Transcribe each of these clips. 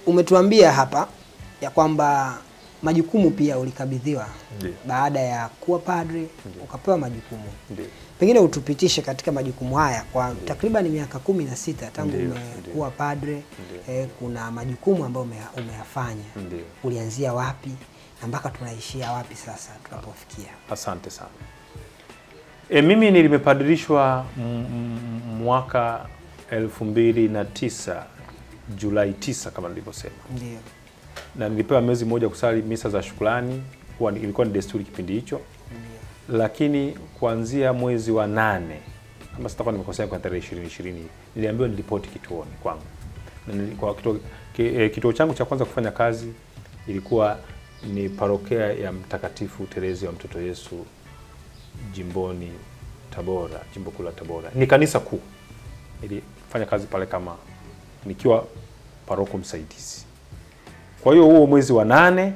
umetuambia hapa ya kwamba majukumu pia ulikabidhiwa. Ndiyo. Baada ya kuwa padre. Ndiyo. Ukapewa majukumu. Ndiyo. Pengine utupitishe katika majukumu haya kwa takriban miaka 16 tangu umekuwa padre. Kuna majukumu ambayo umeyafanya. Ndiyo. Ulianzia wapi na mpaka tunaishia wapi sasa tunapofikia? Asante sana. Mimi nilimepadirishwa mwaka 2009 Julai 9 kama nilivyosema. Ndiyo. Na nilipewa mwezi mmoja kusali misa za shukrani, ilikuwa ni desturi kipindi hicho. Ndiyo. Lakini kuanzia mwezi wa 8 kama sitakuwa nimekosea kwa tarehe 2020 niliambiwa nilipoti kituoni kwangu. Na kituo changu cha kwanza kufanya kazi ilikuwa ni parokia ya Mtakatifu Teresa wa Mtoto Yesu jimboni Tabora, jimbo kuu la Tabora. Ni kanisa kuu. Nilifanya kazi pale kama nikiwa paroko msaidizi. Kwa hiyo huo mwezi wa 8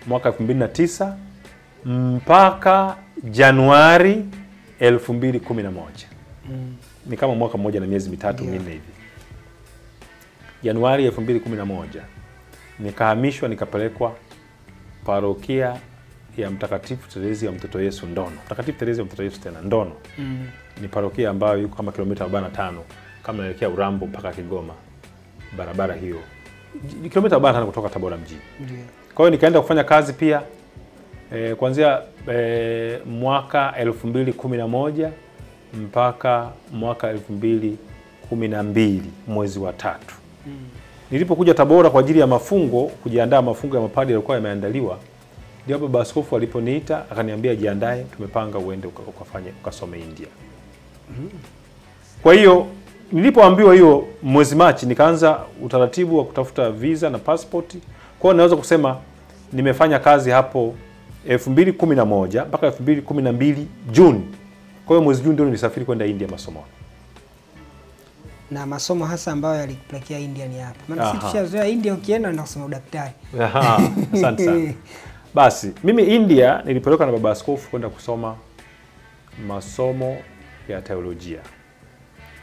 mwaka 2009 mpaka Januari 2011. Ni kama mwaka mmoja na miezi mitatu minne hivi. Januari 2011 nikahamishwa nikapelekwa parokia ya Mtakatifu Teresa ya Mtoto Yesu Ndono. Mtakatifu Teresa ya Mtoto Yesu tena Ndono. Ni parokia ambayo yuko kama kilomita 45 kama naelekea Urambo mpaka Kigoma. Barabara hiyo. Kilomita 45 kutoka Tabora mjini. Ndiyo. Kwa hiyo nikaenda kufanya kazi pia kuanzia mwaka 2011 mpaka mwaka 2012 mwezi wa 3. Nilipokuja Tabora kwa ajili ya mafungo, kujiandaa mafungo ya mapadri yalikuwa yameandaliwa, ndio baba askofu aliponiita akaniambia jiandae, tumepanga uende ukasome India. Kwa hiyo nilipoambiwa hiyo mwezi Machi nikaanza utaratibu wa kutafuta visa na passport. Kwa hiyo naweza kusema nimefanya kazi hapo 2011 mpaka 2012 Juni. Kwa hiyo mwezi Juni ndio nilisafiri kwenda India masomo. Na masomo hasa ambayo yalikupelekea India ni hapa. Maana sisi tushazoea India ukienda na kusoma udaktari. Asante sana. Basi mimi India nilipelekwa na baba askofu kwenda kusoma masomo ya teolojia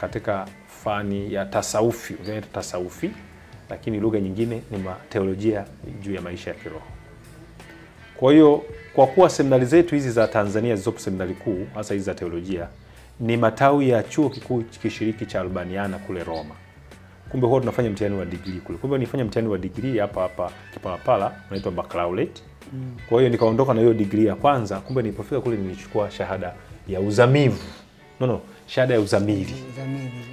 katika fani ya tasawufi, unaita tasawufi, lakini lugha nyingine ni teolojia juu ya maisha ya kiroho. Kwa hiyo kwa kuwa seminari zetu hizi za Tanzania zilizopo seminari kuu hasa hizi za teolojia ni matawi ya chuo kikuu kishiriki cha Albaniana kule Roma. Kumbe huwa tunafanya mtihani wa degree kule. Kumbe nilifanya mtihani wa degree hapa Kipalapala unaitwa baccalaureate. Kwa hiyo nikaondoka na hiyo degree ya kwanza. Kumbe nilipofika kule nilichukua shahada ya uzamivu. Shahada ya uzamili.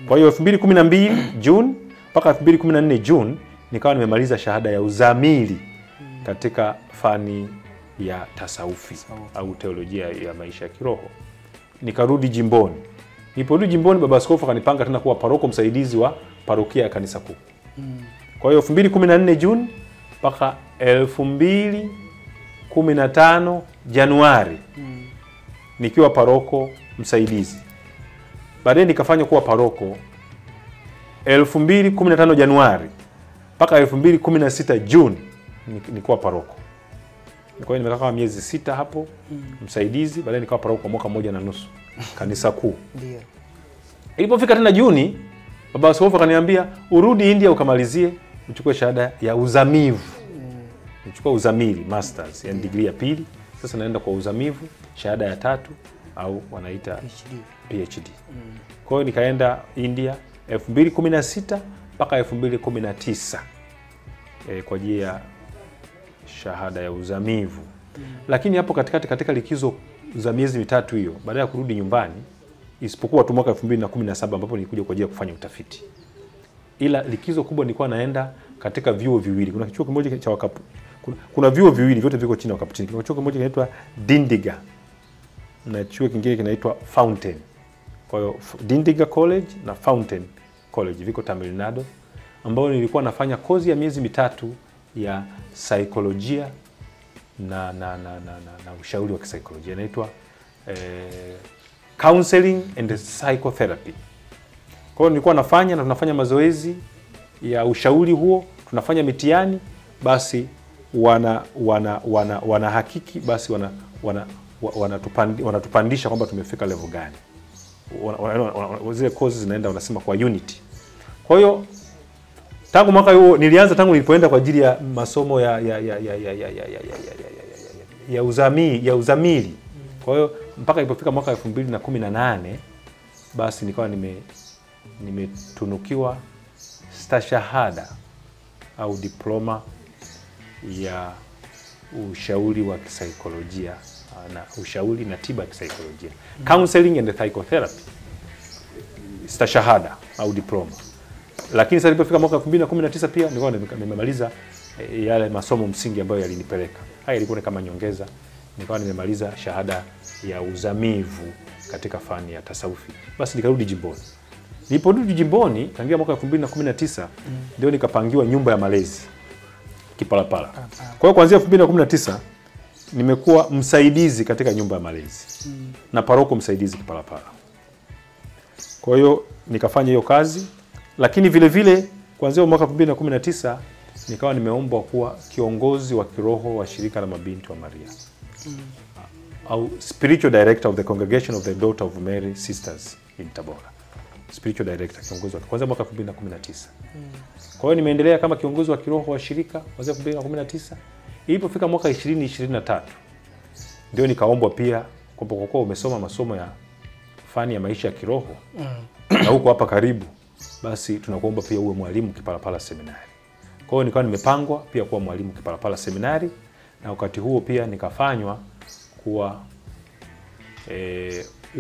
Kwa hiyo 2012 June mpaka 2014 June nikawa nimemaliza shahada ya uzamili katika fani ya tasawufi au teolojia ya maisha ya kiroho. Nikarudi jimboni. Niliporudi jimboni baba askofu akanipanga tena kuwa paroko msaidizi wa parokia ya kanisa kuu. Kwa hiyo 2014 June mpaka 2015 Januari nikiwa paroko msaidizi. Baadaye nikafanya kuwa paroko 2015 Januari mpaka 2016 June nilikuwa paroko. Kwa hiyo nimekaa kama miezi 6 hapo msaidizi, baadaye nikawa paroko kwa mwaka 1.5 kanisa kuu. Ndio. Ilipofika tena Juni, baba askofu akaniambia urudi India ukamalizie uchukue shahada ya uzamivu. Uchukua uzamili masters, yani degree ya pili. Sasa naenda kwa uzamivu, shahada ya 3 au wanaita PhD. Kwa hiyo nikaenda India 2016 mpaka 2019 kwa ajili ya shahada ya uzamivu. Lakini hapo katika likizo za miezi mitatu hiyo, baada ya kurudi nyumbani, isipokuwa tu mwaka 2017 ambapo nilikuja kwa ajili ya kufanya utafiti. Ila likizo kubwa nilikuwa naenda katika vyuo viwili. Kuna chuo kimoja cha kuna vyuo viwili vyote viko chini ya Wakapuchini. Kuna chuo kimoja kinaitwa Dindiga na chuo kingine kinaitwa Fountain. Kwa hiyo Dindiga College na Fountain College viko Tamil Nadu, ambao nilikuwa nafanya kozi ya miezi mitatu ya saikolojia na ushauri wa kisaikolojia, inaitwa counseling and psychotherapy. Kwa hiyo nilikuwa nafanya na tunafanya mazoezi ya ushauri huo, tunafanya mitihani, basi wanahakiki, basi wanatupandisha kwamba tumefika level gani. Zile courses zinaenda wanasema kwa unity. Kwa hiyo Tangu mwaka huo nilianza tangu nilipoenda kwa ajili ya masomo ya uzamili. Kwa hiyo mpaka ilipofika mwaka 2018 basi nikawa nimetunukiwa stashahada au diploma ya ushauri wa kisaikolojia na ushauri na tiba ya kisaikolojia. Counseling and psychotherapy. Stashahada au diploma. Lakini sasa ilipofika mwaka 2019 pia nilikuwa nimemaliza yale masomo msingi ambayo yalinipeleka. Haya ilikuwa kama nyongeza. Nikawa nimemaliza shahada ya uzamivu katika fani ya tasawufi. Basi nikarudi jimboni. Niliporudi jimboni tangia mwaka 2019 ndio nikapangiwa nyumba ya malezi Kipalapala. Kwa hiyo kuanzia 2019 nimekuwa msaidizi katika nyumba ya malezi na paroko msaidizi Kipalapala. Kwa hiyo nikafanya hiyo kazi, lakini vile vile kuanzia mwaka 2019 nikawa nimeombwa kuwa kiongozi wa kiroho wa shirika la mabinti wa Maria. Au spiritual director of the congregation of the Daughter of Mary Sisters in Tabora. Spiritual director, kiongozi wa kuanzia mwaka 2019. Kwa hiyo nimeendelea kama kiongozi wa kiroho wa shirika kuanzia 2019. Ilipofika mwaka 2023 ndio nikaombwa pia kwamba kwa kuwa umesoma masomo ya fani ya maisha ya kiroho na huko hapa karibu, basi tunakuomba pia uwe mwalimu Kipalapala Seminari. Kwa hiyo nikawa nimepangwa pia kuwa mwalimu Kipalapala Seminari, na wakati huo pia nikafanywa kuwa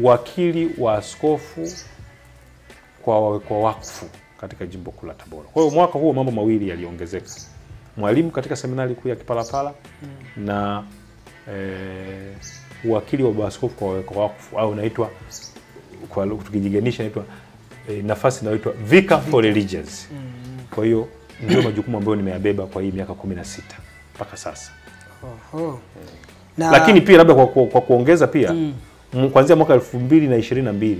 wakili wa askofu kwa wakfu katika jimbo kuu la Tabora. Kwa hiyo mwaka huo mambo mawili yaliongezeka. Mwalimu katika seminari kuu ya Kipalapala na wakili wa askofu kwa wakfu, au naitwa kwa tukijiganisha naitwa nafasi inaitwa Vicar for Religions. Kwa hiyo ndio majukumu ambayo nimeyabeba kwa hii miaka 16 mpaka sasa. Lakini pia labda kwa kuongeza pia kuanzia mwaka 2022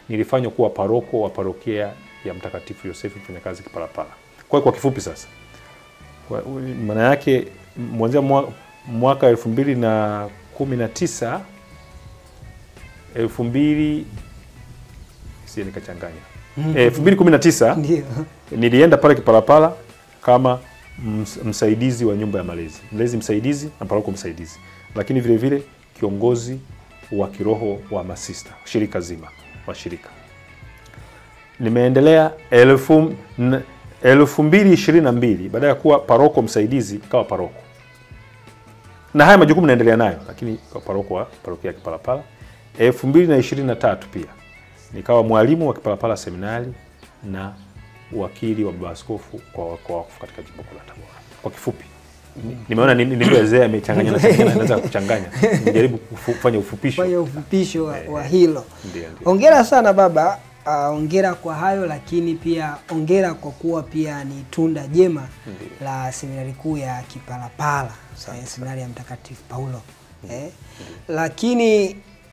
nilifanywa kuwa paroko wa parokia ya Mtakatifu Yosefu Mfanyakazi Kipalapala. Kwa hiyo kwa kifupi sasa, maana yake kuanzia mwaka 2019 2019 nilienda pale Kipalapala kama msaidizi wa nyumba ya malezi. Mlezi msaidizi na paroko msaidizi. Lakini vile vile kiongozi wa kiroho wa masista, shirika zima wa shirika. Nimeendelea 2022 baada ya kuwa paroko msaidizi kawa paroko. Na haya majukumu naendelea nayo, lakini kwa paroko wa parokia ya Kipalapala. 2023 pia nikawa mwalimu wa Kipalapala Seminari na wakili wa baba askofu kwa wakfu katika jimbo kuu la Tabora. Kwa kifupi, nimeona nilielezea imechanganya naweza kuchanganya. Nijaribu kufanya ufupisho wa hilo. Hongera sana baba, hongera kwa hayo, lakini pia hongera kwa kuwa pia ni tunda jema la seminari kuu ya Kipalapala, seminari ya Mtakatifu Paulo. Lakini